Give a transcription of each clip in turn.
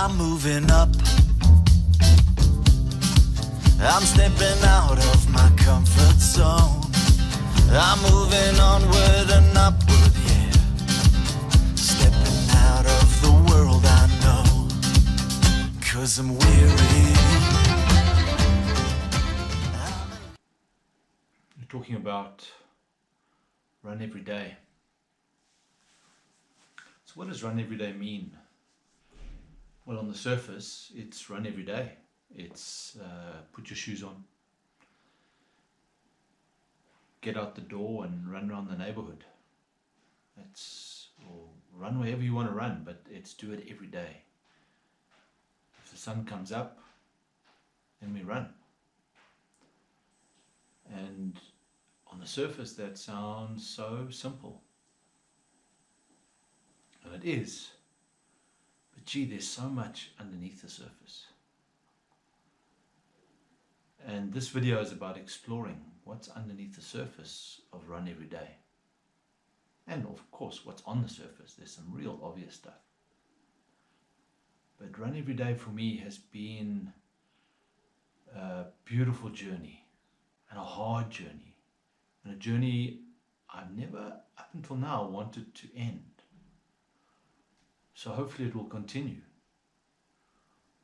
I'm moving up. I'm stepping out of my comfort zone. I'm moving onward and upward, yeah. Stepping out of the world I know, 'cause I'm weary. You're talking about run every day. So what does run every day mean? Well, on the surface, it's run every day. It's put your shoes on, get out the door and run around the neighborhood. Or run wherever you want to run, but it's do it every day. If the sun comes up, then we run. And on the surface that sounds so simple. And it is. But gee, there's so much underneath the surface. And this video is about exploring what's underneath the surface of Run Every Day. And of course, what's on the surface. There's some real obvious stuff. But Run Every Day for me has been a beautiful journey and a hard journey. And a journey I've never, up until now, wanted to end. So hopefully it will continue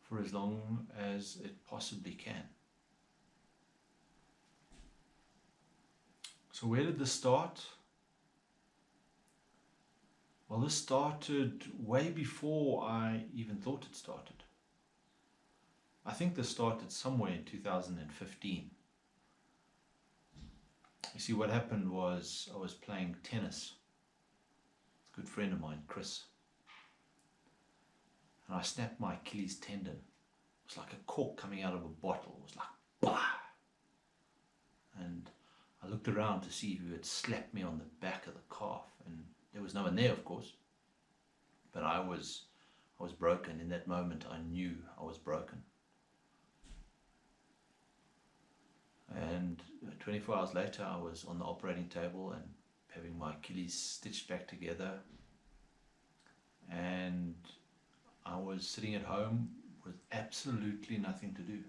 for as long as it possibly can. So where did this start? Well, this started way before I even thought it started. I think this started somewhere in 2015. You see, what happened was I was playing tennis with a good friend of mine, Chris. And I snapped my Achilles tendon. It was like a cork coming out of a bottle. It was like, bah! And I looked around to see who had slapped me on the back of the calf, and there was no one there, of course. But I was broken. In that moment, I knew I was broken. And 24 hours later, I was on the operating table and having my Achilles stitched back together. And I was sitting at home with absolutely nothing to do.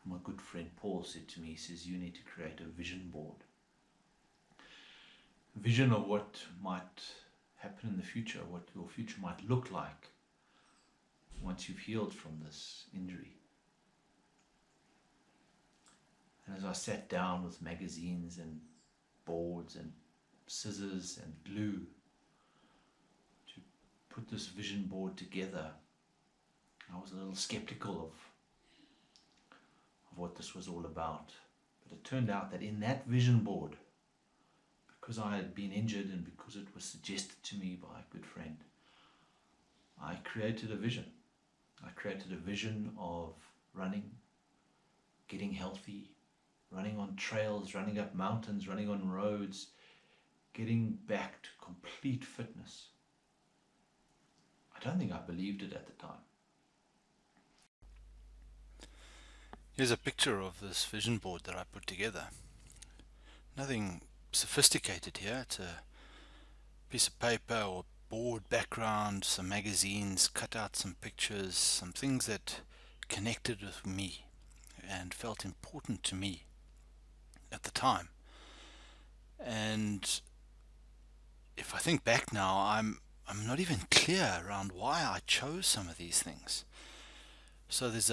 My good friend Paul said to me, he says, you need to create a vision board. A vision of what might happen in the future, what your future might look like once you've healed from this injury. And as I sat down with magazines and boards and scissors and glue to put this vision board together, I was a little skeptical of what this was all about. But it turned out that in that vision board, because I had been injured and because it was suggested to me by a good friend, I created a vision. I created a vision of running, getting healthy, running on trails, running up mountains, running on roads, getting back to complete fitness. I don't think I believed it at the time. Here's a picture of this vision board that I put together. Nothing sophisticated here. It's a piece of paper or board background, some magazines, cut out some pictures, some things that connected with me and felt important to me at the time. And if I think back now, I'm not even clear around why I chose some of these things. So there's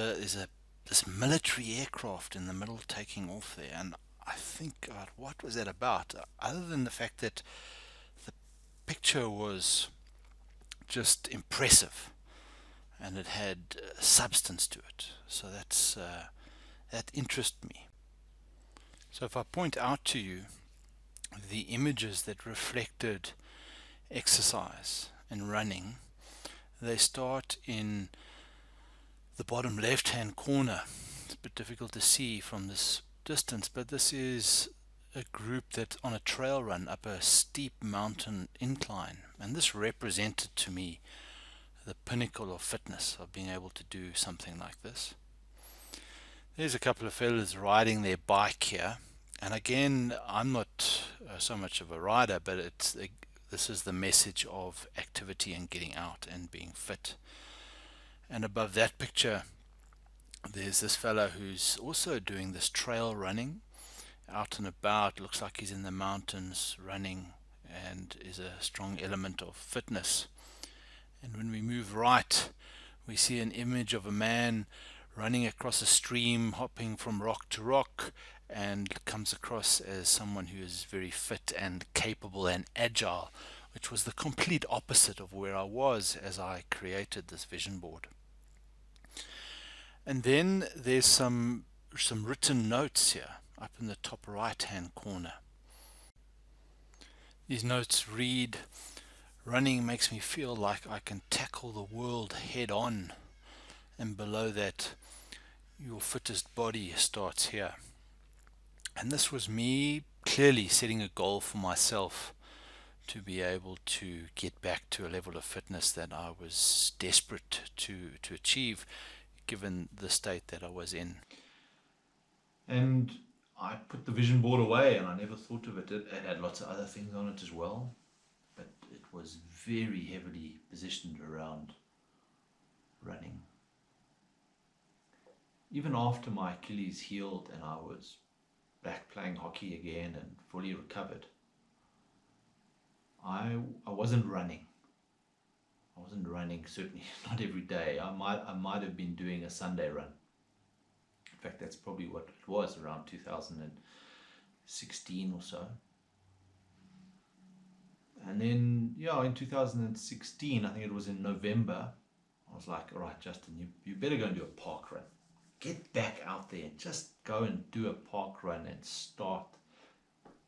this military aircraft in the middle taking off there, and I think about what was that about, other than the fact that the picture was just impressive and it had substance to it. So that interested me. So if I point out to you the images that reflected exercise and running, they start in the bottom left hand corner. It's a bit difficult to see from this distance, but this is a group that's on a trail run up a steep mountain incline, and this represented to me the pinnacle of fitness, of being able to do something like this. There's a couple of fellas riding their bike here, and again, I'm not so much of a rider, but this is the message of activity and getting out and being fit. And above that picture, there's this fellow who's also doing this trail running out and about. Looks like he's in the mountains running, and is a strong element of fitness. And when we move right, we see an image of a man running across a stream, hopping from rock to rock, and comes across as someone who is very fit and capable and agile, which was the complete opposite of where I was as I created this vision board. And then there's some written notes here up in the top right hand corner. These notes read, "Running makes me feel like I can tackle the world head on." And below that, "Your fittest body starts here." And this was me clearly setting a goal for myself to be able to get back to a level of fitness that I was desperate to achieve, given the state that I was in. And I put the vision board away, and I never thought of it. It had lots of other things on it as well, but it was very heavily positioned around running. Even after my Achilles healed and I was back playing hockey again and fully recovered, I wasn't running. I wasn't running, certainly not every day. I might have been doing a Sunday run. In fact, that's probably what it was, around 2016 or so. And then, in 2016, I think it was in November, I was like, all right, Justin, you better go and do a park run. Get back out there and just go and do a park run and start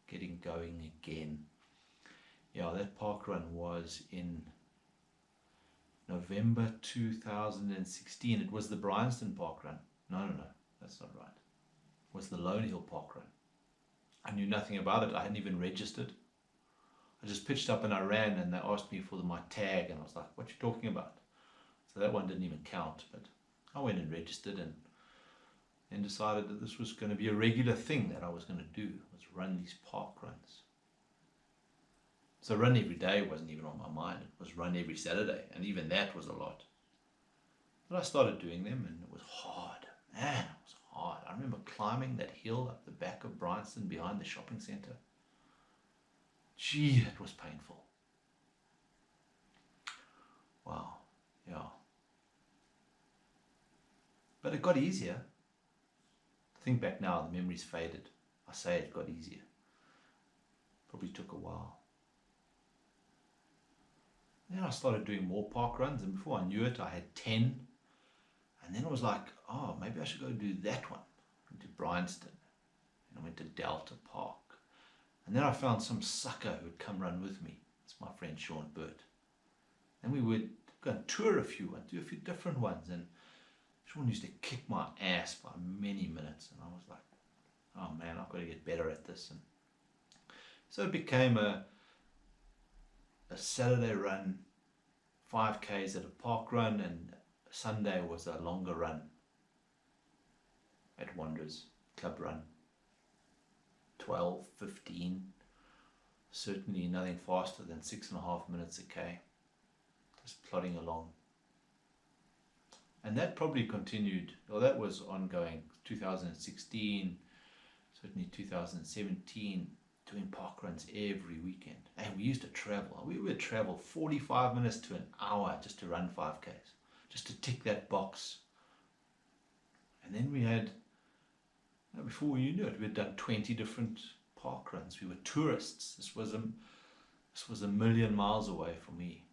getting going again. That park run was in November 2016. It was the Bryanston Park Run. No, that's not right. It was the Lone Hill Park Run. I knew nothing about it. I hadn't even registered. I just pitched up and I ran, and they asked me for my tag, and I was like, what you talking about? So that one didn't even count, but I went and registered and decided that this was going to be a regular thing that I was going to do, was run these park runs. So run every day wasn't even on my mind. It was run every Saturday, and even that was a lot. But I started doing them, and it was hard. Man, it was hard. I remember climbing that hill up the back of Bryanston behind the shopping centre. Gee, it was painful. Wow, yeah. But it got easier. To think back now, the memory's faded. I say it got easier. Probably took a while. Then I started doing more park runs, and before I knew it, I had 10. And then I was like, oh, maybe I should go do that one. I went to Bryanston, and I went to Delta Park. And then I found some sucker who would come run with me. It's my friend Sean Burt. And we would go and tour a few and do a few different ones. And Sean used to kick my ass by many minutes. And I was like, oh man, I've got to get better at this. And so it became a Saturday run, 5Ks at a park run, and Sunday was a longer run at Wanderers Club Run. 12, 15, certainly nothing faster than 6.5 minutes a K, just plodding along. And that probably continued, that was ongoing, 2016, certainly 2017, doing park runs every weekend. And we used to travel. We would travel 45 minutes to an hour just to run 5Ks, just to tick that box. And then we had, before you knew it, we had done 20 different park runs. We were tourists. This was a million miles away from me.